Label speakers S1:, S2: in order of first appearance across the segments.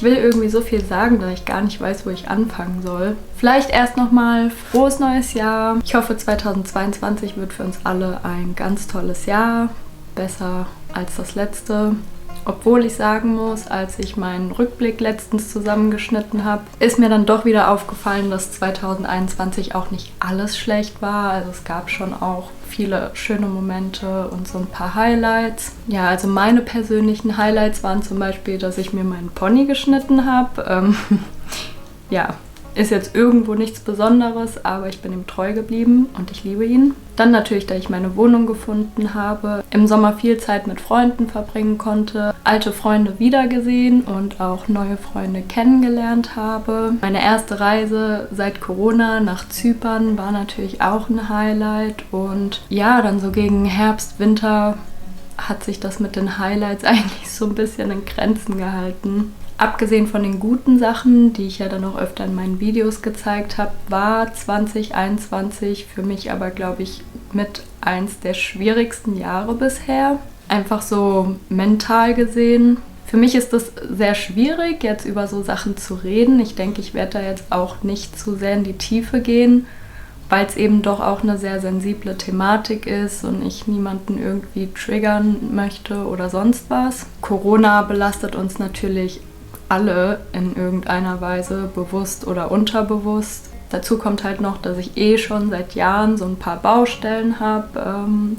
S1: Ich will irgendwie so viel sagen, dass ich gar nicht weiß, wo ich anfangen soll. Vielleicht erst nochmal frohes neues Jahr. Ich hoffe, 2022 wird für uns alle ein ganz tolles Jahr. Besser als das letzte. Obwohl ich sagen muss, als ich meinen Rückblick letztens zusammengeschnitten habe, ist mir dann doch wieder aufgefallen, dass 2021 auch nicht alles schlecht war. Also es gab schon auch viele schöne Momente und so ein paar Highlights. Ja, also meine persönlichen Highlights waren zum Beispiel, dass ich mir meinen Pony geschnitten habe. Ja, ist jetzt irgendwo nichts Besonderes, aber ich bin ihm treu geblieben und ich liebe ihn. Dann natürlich, dass ich meine Wohnung gefunden habe, im Sommer viel Zeit mit Freunden verbringen konnte, alte Freunde wiedergesehen und auch neue Freunde kennengelernt habe. Meine erste Reise seit Corona nach Zypern war natürlich auch ein Highlight und ja, dann so gegen Herbst, Winter hat sich das mit den Highlights eigentlich so ein bisschen in Grenzen gehalten. Abgesehen von den guten Sachen, die ich ja dann auch öfter in meinen Videos gezeigt habe, war 2021 für mich aber, glaube ich, mit eins der schwierigsten Jahre bisher. Einfach so mental gesehen. Für mich ist es sehr schwierig, jetzt über so Sachen zu reden. Ich denke, ich werde da jetzt auch nicht zu sehr in die Tiefe gehen, weil es eben doch auch eine sehr sensible Thematik ist und ich niemanden irgendwie triggern möchte oder sonst was. Corona belastet uns natürlich alle in irgendeiner Weise, bewusst oder unterbewusst. Dazu kommt halt noch, dass ich schon seit Jahren so ein paar Baustellen habe,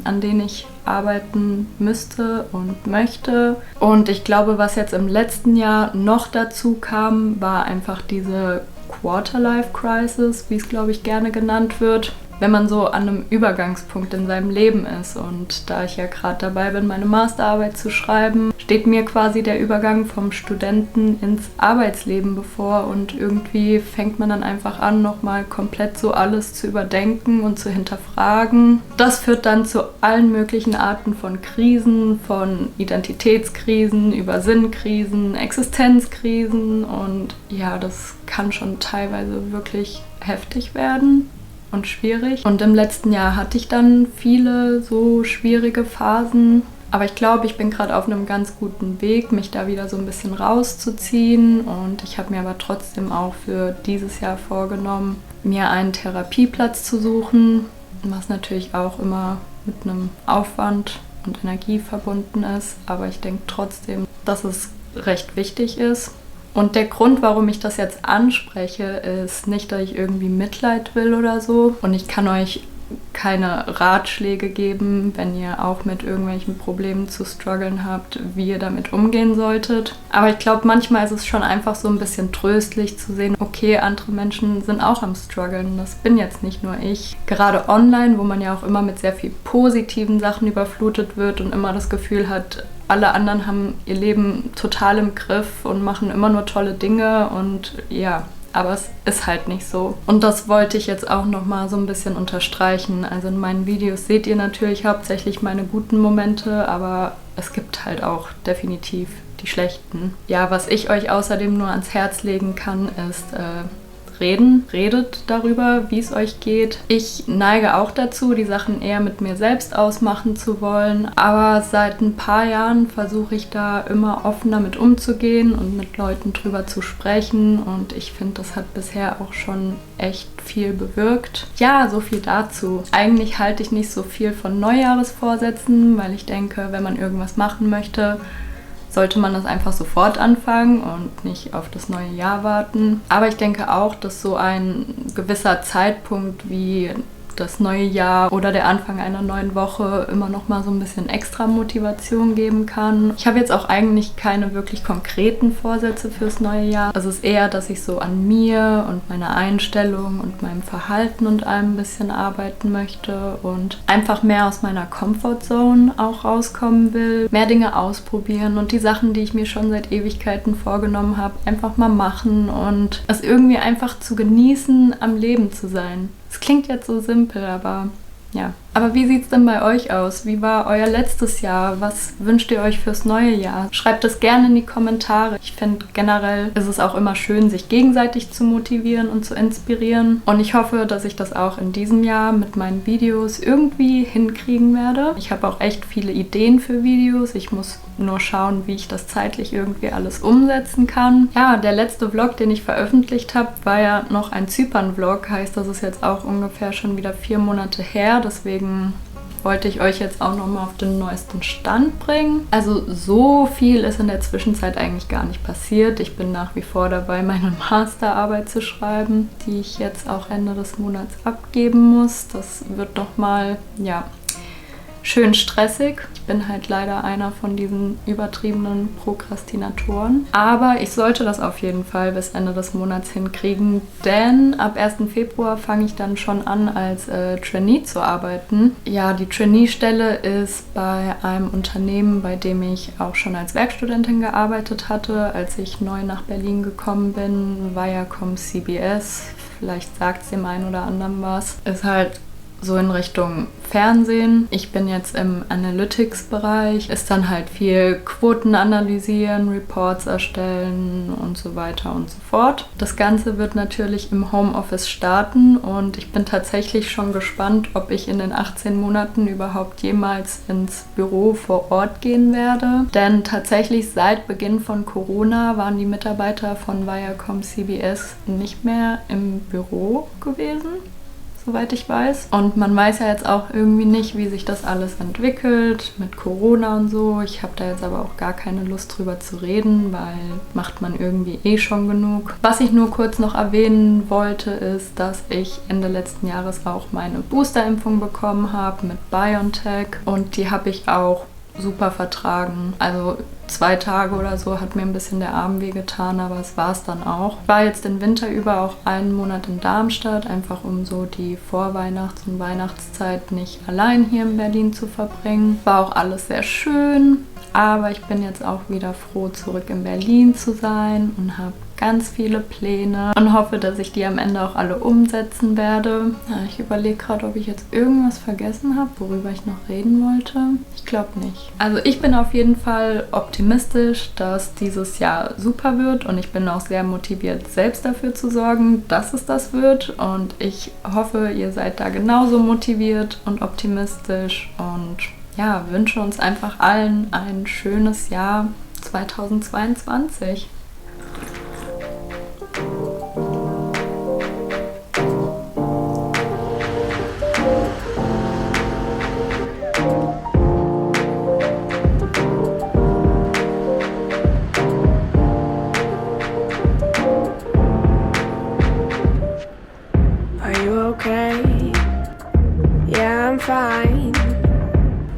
S1: an denen ich arbeiten müsste und möchte. Und ich glaube, was jetzt im letzten Jahr noch dazu kam, war einfach diese Quarter-Life-Crisis, wie es, glaube ich, gerne genannt wird. Wenn man so an einem Übergangspunkt in seinem Leben ist. Und da ich ja gerade dabei bin, meine Masterarbeit zu schreiben, steht mir quasi der Übergang vom Studenten ins Arbeitsleben bevor. Und irgendwie fängt man dann einfach an, nochmal komplett so alles zu überdenken und zu hinterfragen. Das führt dann zu allen möglichen Arten von Krisen, von Identitätskrisen, über Sinnkrisen, Existenzkrisen. Und ja, das kann schon teilweise wirklich heftig werden und schwierig. Und im letzten Jahr hatte ich dann viele so schwierige Phasen. Aber ich glaube, ich bin gerade auf einem ganz guten Weg, mich da wieder so ein bisschen rauszuziehen. Und ich habe mir aber trotzdem auch für dieses Jahr vorgenommen, mir einen Therapieplatz zu suchen, was natürlich auch immer mit einem Aufwand und Energie verbunden ist. Aber ich denke trotzdem, dass es recht wichtig ist. Und der Grund, warum ich das jetzt anspreche, ist nicht, dass ich irgendwie Mitleid will oder so. Und ich kann euch keine Ratschläge geben, wenn ihr auch mit irgendwelchen Problemen zu strugglen habt, wie ihr damit umgehen solltet. Aber ich glaube, manchmal ist es schon einfach so ein bisschen tröstlich zu sehen, okay, andere Menschen sind auch am struggeln. Das bin jetzt nicht nur ich. Gerade online, wo man ja auch immer mit sehr viel positiven Sachen überflutet wird und immer das Gefühl hat, alle anderen haben ihr Leben total im Griff und machen immer nur tolle Dinge und ja, aber es ist halt nicht so. Und das wollte ich jetzt auch nochmal so ein bisschen unterstreichen. Also in meinen Videos seht ihr natürlich hauptsächlich meine guten Momente, aber es gibt halt auch definitiv die schlechten. Ja, was ich euch außerdem nur ans Herz legen kann, ist redet darüber, wie es euch geht. Ich neige auch dazu, die Sachen eher mit mir selbst ausmachen zu wollen, aber seit ein paar Jahren versuche ich da immer offener mit umzugehen und mit Leuten drüber zu sprechen und ich finde, das hat bisher auch schon echt viel bewirkt. Ja, so viel dazu. Eigentlich halte ich nicht so viel von Neujahresvorsätzen, weil ich denke, wenn man irgendwas machen möchte, sollte man das einfach sofort anfangen und nicht auf das neue Jahr warten. Aber ich denke auch, dass so ein gewisser Zeitpunkt wie das neue Jahr oder der Anfang einer neuen Woche immer noch mal so ein bisschen extra Motivation geben kann. Ich habe jetzt auch eigentlich keine wirklich konkreten Vorsätze fürs neue Jahr. Es ist eher, dass ich so an mir und meiner Einstellung und meinem Verhalten und allem ein bisschen arbeiten möchte und einfach mehr aus meiner Comfortzone auch rauskommen will, mehr Dinge ausprobieren und die Sachen, die ich mir schon seit Ewigkeiten vorgenommen habe, einfach mal machen und es irgendwie einfach zu genießen, am Leben zu sein. Es klingt jetzt so simpel, aber ja. Aber wie sieht's denn bei euch aus? Wie war euer letztes Jahr? Was wünscht ihr euch fürs neue Jahr? Schreibt es gerne in die Kommentare. Ich finde generell ist es auch immer schön, sich gegenseitig zu motivieren und zu inspirieren. Und ich hoffe, dass ich das auch in diesem Jahr mit meinen Videos irgendwie hinkriegen werde. Ich habe auch echt viele Ideen für Videos. Ich muss nur schauen, wie ich das zeitlich irgendwie alles umsetzen kann. Ja, der letzte Vlog, den ich veröffentlicht habe, war ja noch ein Zypern-Vlog. Heißt, das ist jetzt auch ungefähr schon wieder 4 Monate her. Deswegen wollte ich euch jetzt auch nochmal auf den neuesten Stand bringen. Also so viel ist in der Zwischenzeit eigentlich gar nicht passiert. Ich bin nach wie vor dabei, meine Masterarbeit zu schreiben, die ich jetzt auch Ende des Monats abgeben muss. Das wird nochmal, ja, schön stressig. Ich bin halt leider einer von diesen übertriebenen Prokrastinatoren. Aber ich sollte das auf jeden Fall bis Ende des Monats hinkriegen, denn ab 1. Februar fange ich dann schon an, als Trainee zu arbeiten. Ja, die Trainee-Stelle ist bei einem Unternehmen, bei dem ich auch schon als Werkstudentin gearbeitet hatte, als ich neu nach Berlin gekommen bin. Viacom CBS, vielleicht sagt es dem einen oder anderen was. Ist halt so in Richtung Fernsehen. Ich bin jetzt im Analytics-Bereich, ist dann halt viel Quoten analysieren, Reports erstellen und so weiter und so fort. Das Ganze wird natürlich im Homeoffice starten und ich bin tatsächlich schon gespannt, ob ich in den 18 Monaten überhaupt jemals ins Büro vor Ort gehen werde. Denn tatsächlich seit Beginn von Corona waren die Mitarbeiter von Viacom CBS nicht mehr im Büro gewesen, soweit ich weiß. Und man weiß ja jetzt auch irgendwie nicht, wie sich das alles entwickelt mit Corona und so. Ich habe da jetzt aber auch gar keine Lust drüber zu reden, weil macht man irgendwie eh schon genug. Was ich nur kurz noch erwähnen wollte, ist, dass ich Ende letzten Jahres auch meine Boosterimpfung bekommen habe mit BioNTech und die habe ich auch super vertragen. Also 2 Tage oder so hat mir ein bisschen der Arm wehgetan, aber es war es dann auch. Ich war jetzt den Winter über auch einen Monat in Darmstadt, einfach um so die Vorweihnachts- und Weihnachtszeit nicht allein hier in Berlin zu verbringen. War auch alles sehr schön, aber ich bin jetzt auch wieder froh, zurück in Berlin zu sein und habe ganz viele Pläne und hoffe, dass ich die am Ende auch alle umsetzen werde. Ja, ich überlege gerade, ob ich jetzt irgendwas vergessen habe, worüber ich noch reden wollte. Ich glaube nicht. Also ich bin auf jeden Fall optimistisch, dass dieses Jahr super wird und ich bin auch sehr motiviert, selbst dafür zu sorgen, dass es das wird. Und ich hoffe, ihr seid da genauso motiviert und optimistisch und ja, wünsche uns einfach allen ein schönes Jahr 2022.
S2: Are you okay? Yeah, I'm fine.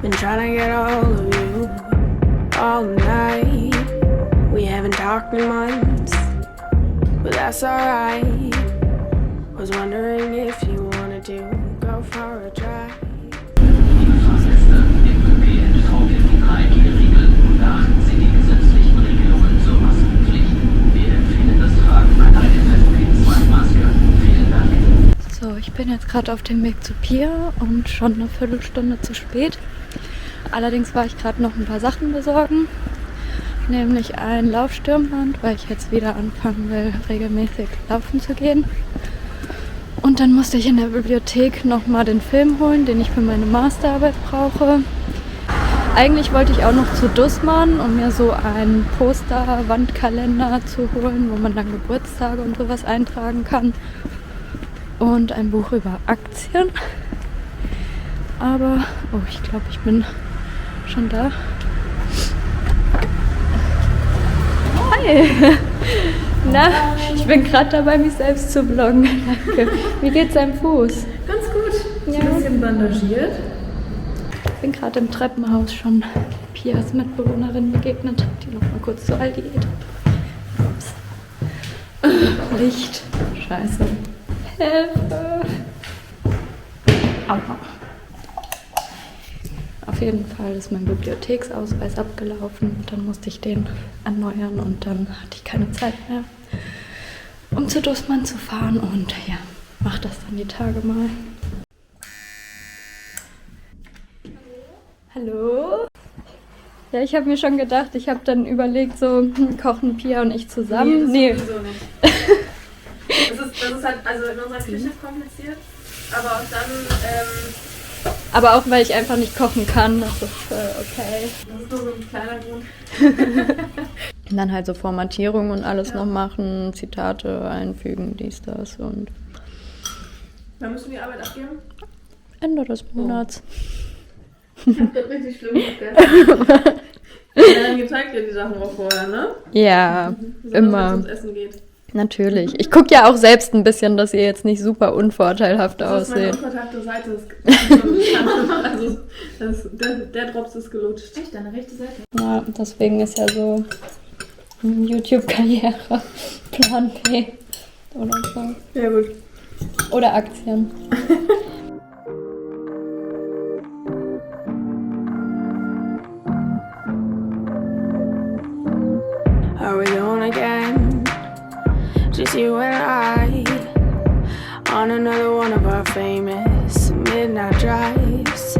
S2: Been trying to get all of you all night. We haven't talked in months, but that's alright. Was wondering if you wanted to go for a drive.
S3: Die Fahrgäste im ÖPNV werden breit geregelt und beachten Sie die gesetzlichen Regelungen zur Maskenpflicht. Wir empfehlen das Tragen einer FFP2-Maske. Vielen Dank.
S1: So, ich bin jetzt gerade auf dem Weg zu Pia und schon eine Viertelstunde zu spät. Allerdings war ich gerade noch ein paar Sachen besorgen, nämlich ein Laufstirnband, weil ich jetzt wieder anfangen will, regelmäßig laufen zu gehen. Und dann musste ich in der Bibliothek nochmal den Film holen, den ich für meine Masterarbeit brauche. Eigentlich wollte ich auch noch zu Dussmann, um mir so einen Poster-Wandkalender zu holen, wo man dann Geburtstage und sowas eintragen kann. Und ein Buch über Aktien. Aber, oh, ich glaube, ich bin schon da. Hi! Na, ich bin gerade dabei, mich selbst zu vloggen. Danke. Wie geht's deinem Fuß?
S4: Ganz gut.
S1: Ja.
S4: Ein bisschen bandagiert.
S1: Ich bin gerade im Treppenhaus schon Pias Mitbewohnerin begegnet, die noch mal kurz zu Aldi geht. Ups. Licht. Scheiße. Hilfe. Aua. Auf jeden Fall ist mein Bibliotheksausweis abgelaufen. Dann musste ich den erneuern und dann hatte ich keine Zeit mehr, um zu Dussmann zu fahren. Und ja, mach das dann die Tage mal. Hallo? Ja, ich habe mir schon gedacht, ich habe dann überlegt, so kochen Pia und ich zusammen.
S4: Nee, das sowieso nicht. Das ist halt, also in unserer Küche ist kompliziert, aber auch dann,
S1: Aber auch, weil ich einfach nicht kochen kann, das ist okay.
S4: Das ist nur so ein kleiner Grund.
S1: Und dann halt so Formatierung und alles noch machen, Zitate einfügen, dies, das und
S4: Wann müssen wir die Arbeit abgeben?
S1: Ende des Monats.
S4: Das wird richtig schlimm. Ja, dann gezeigt ihr die Sachen auch vorher, ne?
S1: Ja,
S4: Besonders,
S1: immer.
S4: wenn es ums Essen geht.
S1: Natürlich. Ich gucke ja auch selbst ein bisschen, dass ihr jetzt nicht super unvorteilhaft
S4: Das ist meine
S1: aussieht.
S4: unkontakte Seite. Also, der Drops ist gelutscht. Echt, deine rechte Seite?
S1: Ja, deswegen ist ja so YouTube-Karriere Plan B oder so.
S4: Ja, gut.
S1: Oder Aktien.
S2: Are we going again? Just you and I on another one of our famous midnight drives.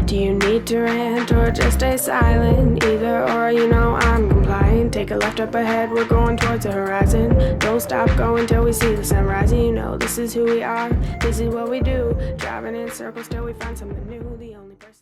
S2: Do you need to rant or just stay silent? Either or, you know I'm compliant. Take a left up ahead, we're going towards the horizon. Don't stop going till we see the sunrise. You know this is who we are, this is what we do. Driving in circles till we find something new. The only person